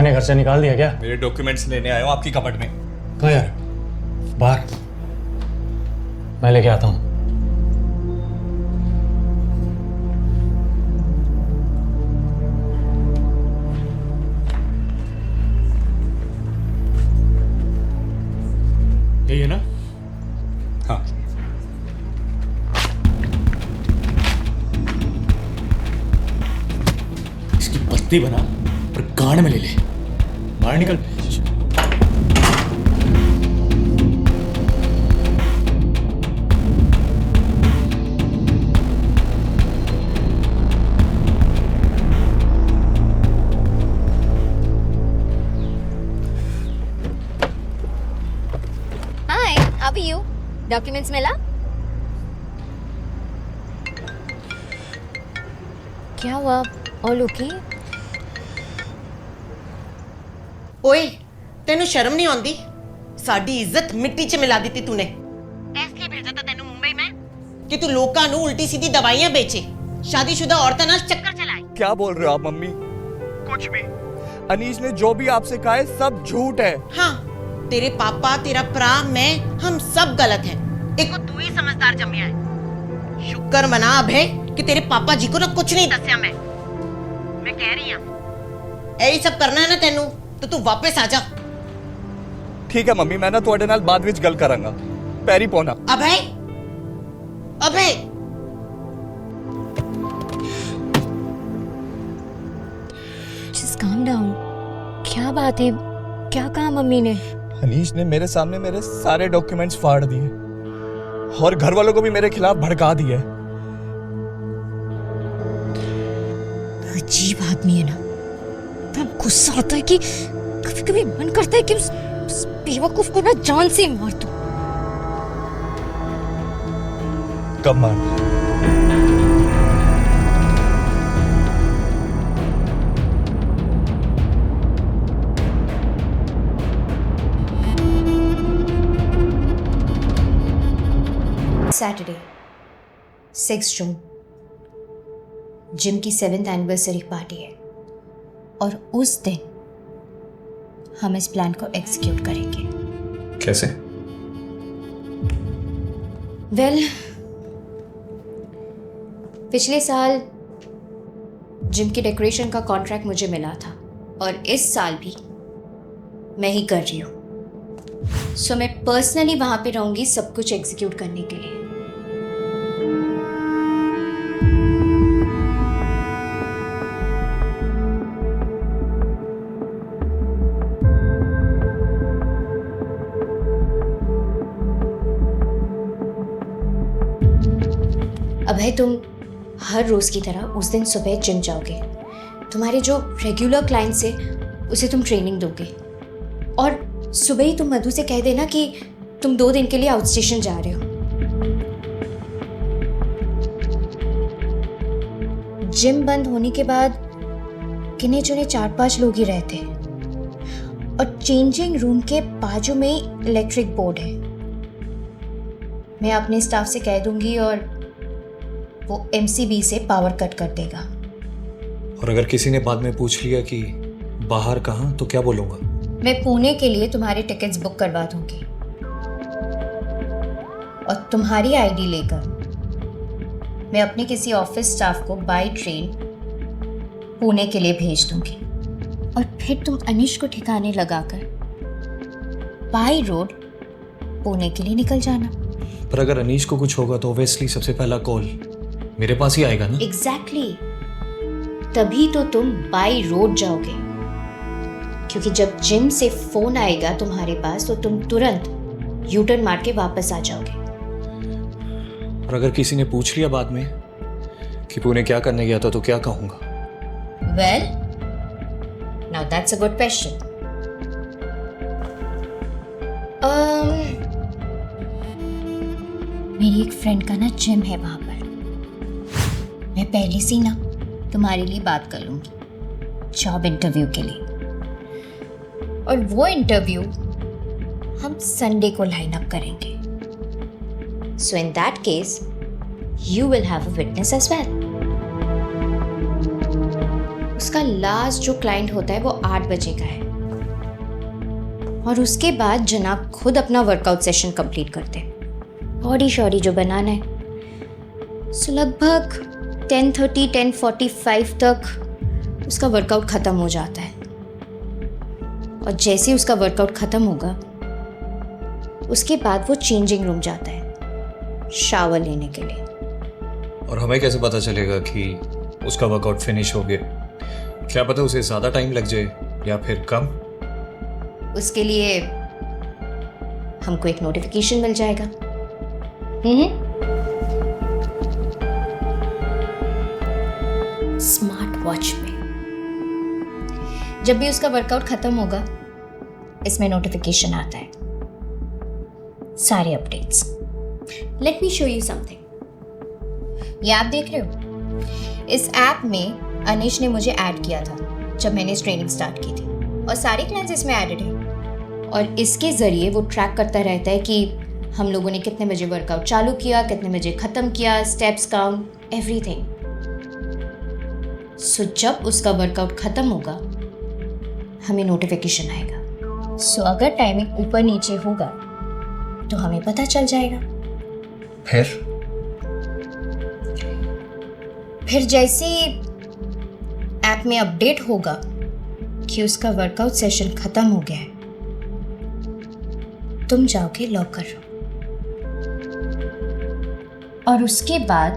ने घर से निकाल दिया क्या? मेरे डॉक्यूमेंट्स लेने आया हूँ आपकी कपट में। कहाँ यार? बाहर मैं लेके आता हूँ। यही है ना? हाँ, इसकी पत्ती बना और गांड में ले ले। बाहर निकल। हाय, हाउ आर यू? डॉक्यूमेंट्स मिला? क्या हुआ? All okay? ਓਏ ਤੈਨੂੰ ਸ਼ਰਮ नहीं आती? साडी इज्जत मिट्टी च मिला दी तूने। इसलिए भेजा था तेनू मुंबई में कि तू लोकां नू उल्टी सीधी दवाइयां बेचे, शादीशुदा औरतां नाल चक्कर चलाए। क्या बोल रहे हो आप मम्मी? कुछ भी। अनीश ने जो भी आपसे कहा है सब झूठ है। हाँ, तेरे पापा, तेरा भरा, मैं, हम सब गलत हैं। एक तू ही समझदार जम्मिया है। शुक्र मना अभय कि तेरे पापा जी को ना कुछ नहीं दस्या। मैं कह रही हूं यही सब करना है ना तेनू तो तू वापस आ जा। ठीक है मम्मी, मैं ना ਤੁਹਾਡੇ ਨਾਲ ਬਾਅਦ ਵਿੱਚ ਗੱਲ ਕਰਾਂਗਾ। ਪੈਰੀ ਪੌਣਾ। अभय, अभय, जस्ट काम डाउन। क्या बात है? क्या कहा मम्मी ने? अनीश ने मेरे सामने मेरे सारे डॉक्यूमेंट्स फाड़ दिए और घर वालों को भी मेरे खिलाफ भड़का दिया है। अजीब आदमी है ना। तब गुस्सा आता है कि कभी कभी मन करता है कि उस बेवकूफ को ना जान से मार दूं। कब मार? सैटरडे 6 जून जिम की 7th एनिवर्सरी पार्टी है और उस दिन हम इस प्लान को एग्जीक्यूट करेंगे। कैसे? वेल, पिछले साल जिम की डेकोरेशन का कॉन्ट्रैक्ट मुझे मिला था और इस साल भी मैं ही कर रही हूँ। सो मैं पर्सनली वहाँ पे रहूँगी सब कुछ एग्जीक्यूट करने के लिए। अभय, तुम हर रोज़ की तरह उस दिन सुबह जिम जाओगे। तुम्हारे जो रेगुलर क्लाइंट्स है उसे तुम ट्रेनिंग दोगे और सुबह ही तुम मधु से कह देना कि तुम 2 दिन के लिए आउट स्टेशन जा रहे हो। जिम बंद होने के बाद गिने चुने 4-5 लोग ही रहते हैं और चेंजिंग रूम के बाजू में ही इलेक्ट्रिक बोर्ड है। मैं अपने स्टाफ से कह दूंगी और वो MCB से पावर कट कर देगा। और अगर किसी ने बाद में पूछ लिया कि बाहर कहाँ, तो क्या बोलूँगा? मैं पुणे के लिए तुम्हारे टिकट्स बुक करवा दूंगी और तुम्हारी आईडी लेकर मैं अपने किसी ऑफिस स्टाफ को बाय ट्रेन पुणे के लिए भेज दूंगी और फिर तुम अनीश को ठिकाने लगाकर बाय रोड पुणे के लिए निकल जाना। पर अगर अनीश को कुछ होगा तो ऑब्वियसली सबसे पहला कॉल मेरे पास ही आएगा ना? एग्जैक्टली, तभी तो तुम बाय रोड जाओगे, क्योंकि जब जिम से फोन आएगा तुम्हारे पास तो तुम तुरंत यूटर्न मार के वापस आ जाओगे। और अगर किसी ने पूछ लिया बाद में कि पुणे क्या करने गया था तो क्या कहूँगा? Well, now that's a good question. मेरी एक फ्रेंड का ना जिम है वहां पर। मैं पहले से ही ना तुम्हारे लिए बात कर लूंगी जॉब इंटरव्यू के लिए और वो इंटरव्यू हम संडे को लाइन अप करेंगे। So in that case you will have a witness as well. उसका लास्ट जो क्लाइंट होता है वो 8 बजे का है और उसके बाद जनाब खुद अपना वर्कआउट सेशन कंप्लीट करते हैं, बॉडी शॉडी जो बनाना है। सो लगभग 10:30 10:45 तक उसका वर्कआउट ख़त्म हो जाता है और जैसे उसका वर्कआउट ख़त्म होगा उसके बाद वो चेंजिंग रूम जाता है शावर लेने के लिए। और हमें कैसे पता चलेगा कि उसका वर्कआउट फिनिश हो गया? क्या पता उसे ज़्यादा टाइम लग जाए या फिर कम। उसके लिए हमको एक नोटिफिकेशन मिल जाएगा। स्मार्ट वॉच पे जब भी उसका वर्कआउट खत्म होगा इसमें नोटिफिकेशन आता है, सारे updates. Let me show you something. ये आप देख रहे हो, इस ऐप में अनिश ने मुझे ऐड किया था जब मैंने इस ट्रेनिंग स्टार्ट की थी और सारे क्लाइंट्स इसमें ऐडेड हैं और इसके ज़रिए वो ट्रैक करता रहता है कि हम लोगों ने कितने बजे वर्कआउट चालू किया, कितने बजे ख़त्म किया, स्टेप्स काउंट, एवरीथिंग। सो जब उसका वर्कआउट ख़त्म होगा हमें नोटिफिकेशन आएगा। सो अगर टाइमिंग ऊपर नीचे होगा तो हमें पता चल जाएगा। फिर जैसे ऐप में अपडेट होगा कि उसका वर्कआउट सेशन खत्म हो गया है, तुम जाओगे लॉकर रूम और उसके बाद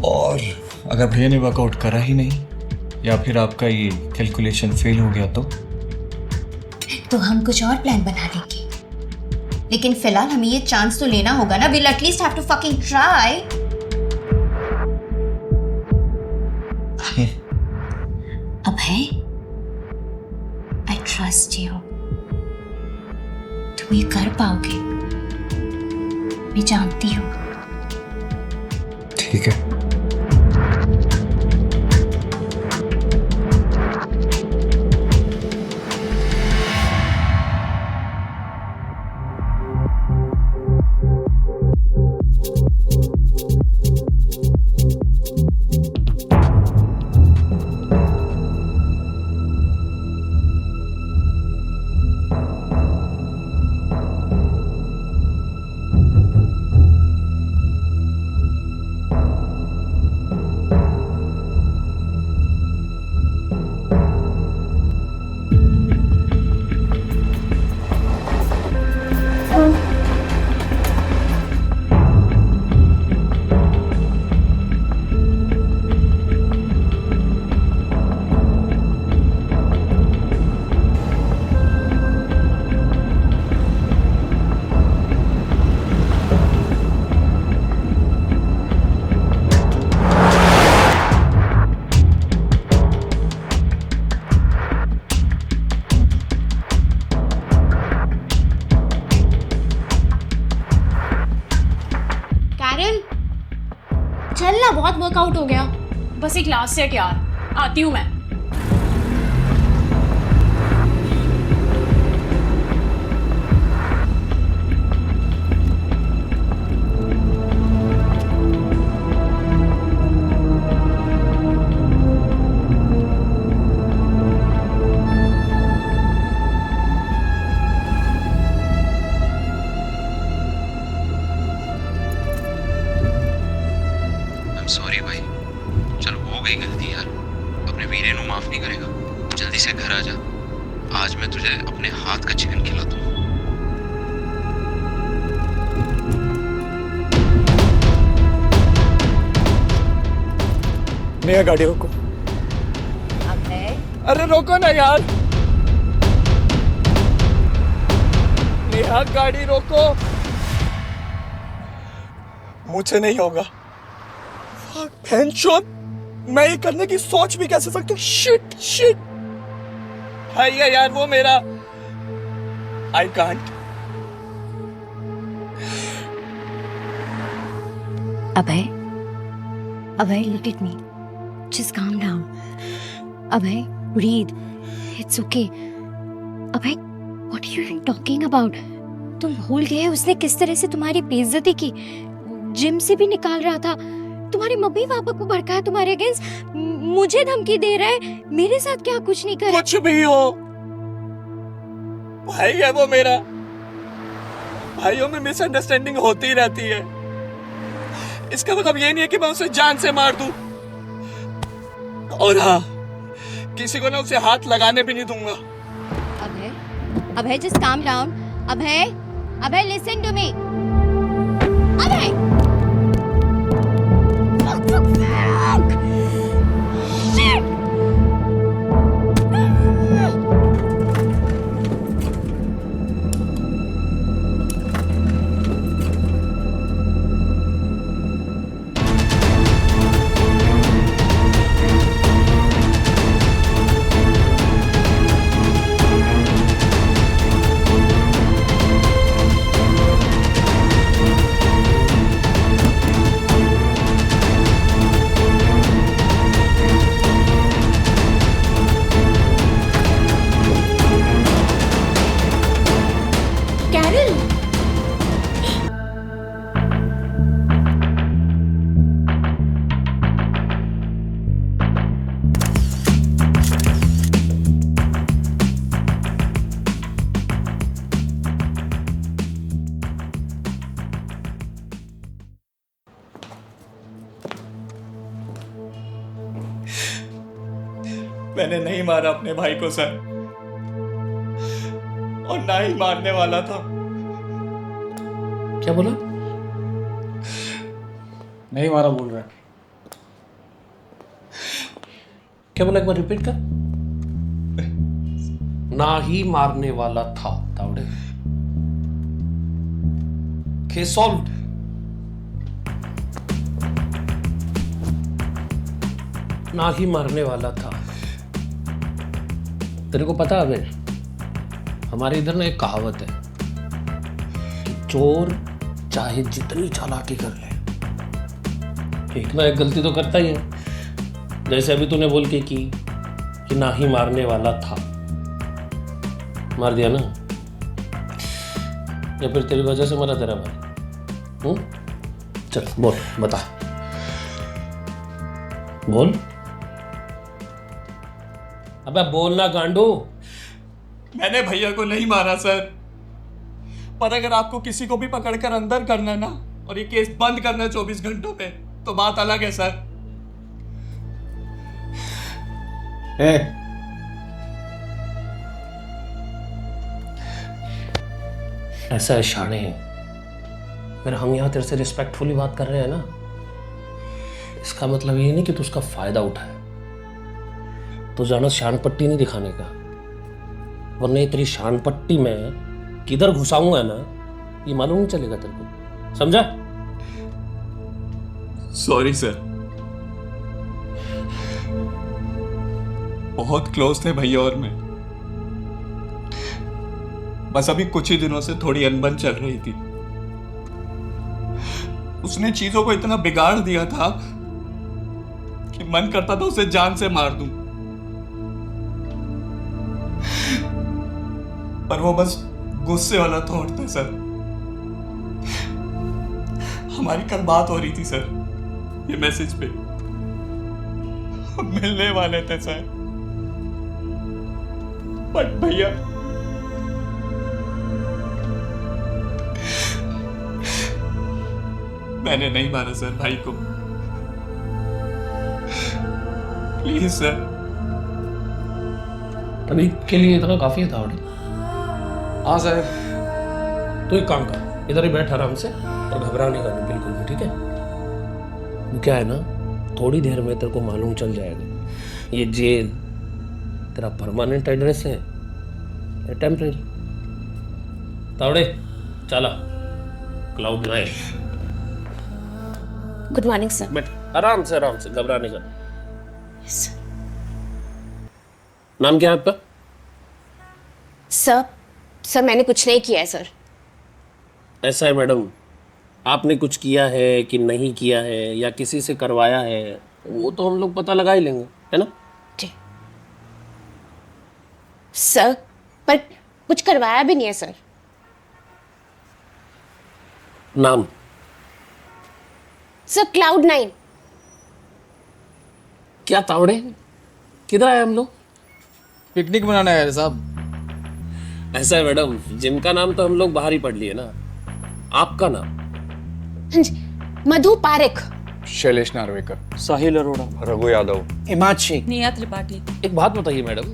और अगर भैया ने वर्कआउट करा ही नहीं या फिर आपका ये कैलकुलेशन फेल हो गया तो हम कुछ और प्लान बना लेंगे, लेकिन फिलहाल हमें ये चांस तो लेना होगा ना। Will at least have to fucking try. Abhay, I trust you. तुम ये कर पाओगे, मैं जानती हूँ। ठीक है। चल ना, बहुत वर्कआउट हो गया। बस एक लास्ट सेट यार, आती हूँ मैं। सॉरी भाई, चलो हो गई गलती यार। अपने वीरे को माफ नहीं करेगा। जल्दी से घर आ जा, आज मैं तुझे अपने हाथ का चिकन खिलाता हूँ। नेहा गाड़ी रोको। अरे रोको ना यार, नेहा गाड़ी रोको। मुझे नहीं होगा। मैं ये करने की सोच भी कैसे सकती हूँ? शिट है ये यार, वो मेरा I can't. Abhay, look at me. Just calm down. Abhay, breathe. It's okay. Abhay, what are you even talking about? तुम भूल गए उसने किस तरह से तुम्हारी बेइज्जती की, जिम से भी निकाल रहा था, तुम्हारे मम्मी पापा को भड़काया तुम्हारे अगेंस्ट, मुझे धमकी दे रहा है, मेरे साथ क्या कुछ नहीं करे। कुछ भी हो, भाई है वो मेरा। भाइयों में मिसअंडरस्टैंडिंग होती रहती है, इसका मतलब ये नहीं है कि मैं उसे जान से मार दूं। और हाँ, किसी को ना उसे हाथ लगाने भी नहीं दूंगा। अभय just calm down. Abhay listen to me. Abhay What the fuck? Shit! मैंने नहीं मारा अपने भाई को सर, और ना ही मारने वाला था। क्या बोला? नहीं मारा बोल रहा है। क्या बोला, एक बार रिपीट कर। ना ही मारने वाला था तावड़े। Case solved. ना ही मारने वाला था। तेरे को पता है, हमारे इधर ना एक कहावत है कि चोर चाहे जितनी चालाकी कर ले, एक ना एक गलती तो करता ही है। जैसे अभी तूने बोल के की कि ना ही मारने वाला था, मार दिया ना, या फिर तेरी वजह से मरा तेरा भाई? चल बोल, बता, बोल। अबे बोलना गांडू। मैंने भैया को नहीं मारा सर, पर अगर आपको किसी को भी पकड़कर अंदर करना ना, और ये केस बंद करना 24 घंटों पे, तो बात अलग है सर। ऐसा है शाणे, फिर हम यहाँ तेरे से रिस्पेक्टफुली बात कर रहे हैं ना, इसका मतलब ये नहीं कि तू उसका फायदा उठाए। तो जाना शान पट्टी नहीं दिखाने का, वरना तेरी शान पट्टी में किधर घुसाऊंगा ना, ये मालूम नहीं चलेगा तेरे को, समझा? सॉरी सर, बहुत क्लोज थे भैया और मैं, बस अभी कुछ ही दिनों से थोड़ी अनबन चल रही थी। उसने चीजों को इतना बिगाड़ दिया था कि मन करता था उसे जान से मार दूं, पर वो बस गुस्से वाला थॉट था सर। हमारी कल बात हो रही थी सर, ये मैसेज पे हम मिलने वाले थे सर, बट भैया मैंने नहीं मारा सर भाई को, प्लीज सर। अभी के लिए इतना काफी है तावड़े। हाँ साहब। तो एक काम कर, इधर ही बैठ आराम से, और घबरा नहीं करना बिल्कुल भी, ठीक है? वो क्या है ना, थोड़ी देर में तेरे को मालूम चल जाएगा ये जेल तेरा परमानेंट एड्रेस है या टेम्परेरी। तावड़े चला, cloud nine. Good morning sir. बैठ आराम से, घबरा नहीं करना। नाम क्या है आपका? सर मैंने कुछ नहीं किया है सर। ऐसा है मैडम, आपने कुछ किया है कि नहीं किया है, या किसी से करवाया है, वो तो हम लोग पता लगा ही लेंगे, है ना? जी सर, पर कुछ करवाया भी नहीं है सर। नाम? Sir Cloud9। क्या तावड़े, किधर आए हम लोग? पिकनिक मनाने आए साहब। ऐसा है मैडम, जिम का नाम तो हम लोग बाहर ही पढ़ लिए ना, आपका नाम? हाँ जी, मधु पारेख। शैलेश नार्वेकर, साहिल अरोड़ा, रघु यादव, इमाद शेख। निया त्रिपाठी। एक बात बताइए मैडम,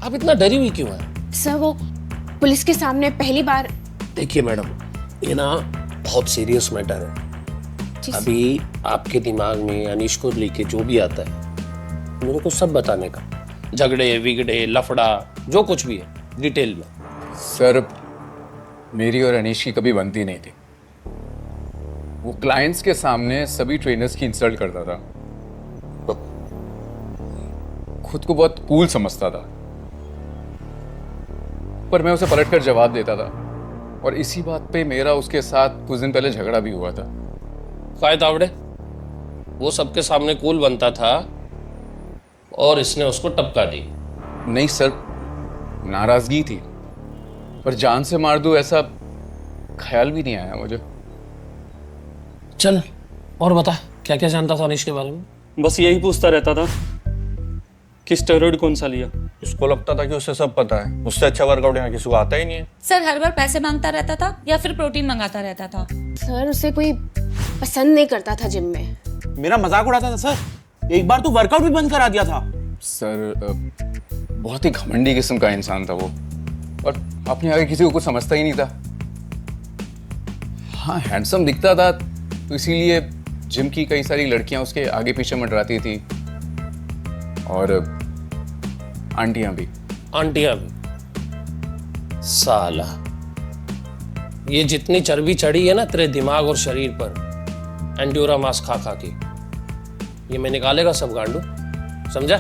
आप इतना डरी हुई क्यों हैं? सर वो पुलिस के सामने पहली बार। देखिए मैडम, ये ना बहुत सीरियस मैटर है। अभी आपके दिमाग में अनीश को लेके जो भी आता है मेरे को सब बताने का, झगड़े विगड़े लफड़ा जो कुछ भी है डिटेल में। सर मेरी और अनीश की कभी बनती नहीं थी। वो क्लाइंट्स के सामने सभी ट्रेनर्स की इंसल्ट करता था, खुद को बहुत कूल समझता था, पर मैं उसे पलटकर जवाब देता था और इसी बात पे मेरा उसके साथ कुछ दिन पहले झगड़ा भी हुआ था। काय तावड़े, वो सबके सामने कूल बनता था और इसने उसको टपका दी। नहीं सर, नाराजगी थी, पर जान से मार दूं ऐसा ख्याल भी नहीं आया मुझे। चल और बता, क्या क्या जानता था अनीश के बारे में? बस यही पूछता रहता था कि स्टेरॉइड कौन सा लिया। इसको लगता था कि उसे सब पता है, उससे अच्छा वर्कआउट यहाँ किसी को आता ही नहीं है। सर हर बार पैसे मांगता रहता था या फिर प्रोटीन मंगाता रहता था। सर उसे कोई पसंद नहीं करता था जिम में। मेरा मजाक उड़ाता था सर, एक बार तो वर्कआउट भी बंद करा दिया था। सर बहुत ही घमंडी किस्म का इंसान था वो, और अपने आगे किसी को कुछ समझता ही नहीं था। हाँ हैंडसम दिखता था, तो इसीलिए जिम की कई सारी लड़कियां उसके आगे पीछे मंडराती थी, और आंटियां भी। आंटियां भी? साला, ये जितनी चर्बी चढ़ी है ना तेरे दिमाग और शरीर पर एंड्योरा मास खा खा के, ये मैं निकालेगा सब गांडू, समझा?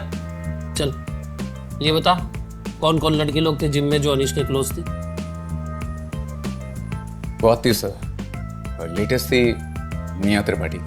चल ये बता, कौन कौन लड़के लोग थे जिम में जो अनीश के क्लोज थे? बहुत थी सर, लेटेस्ट थी निया त्रिपाठी।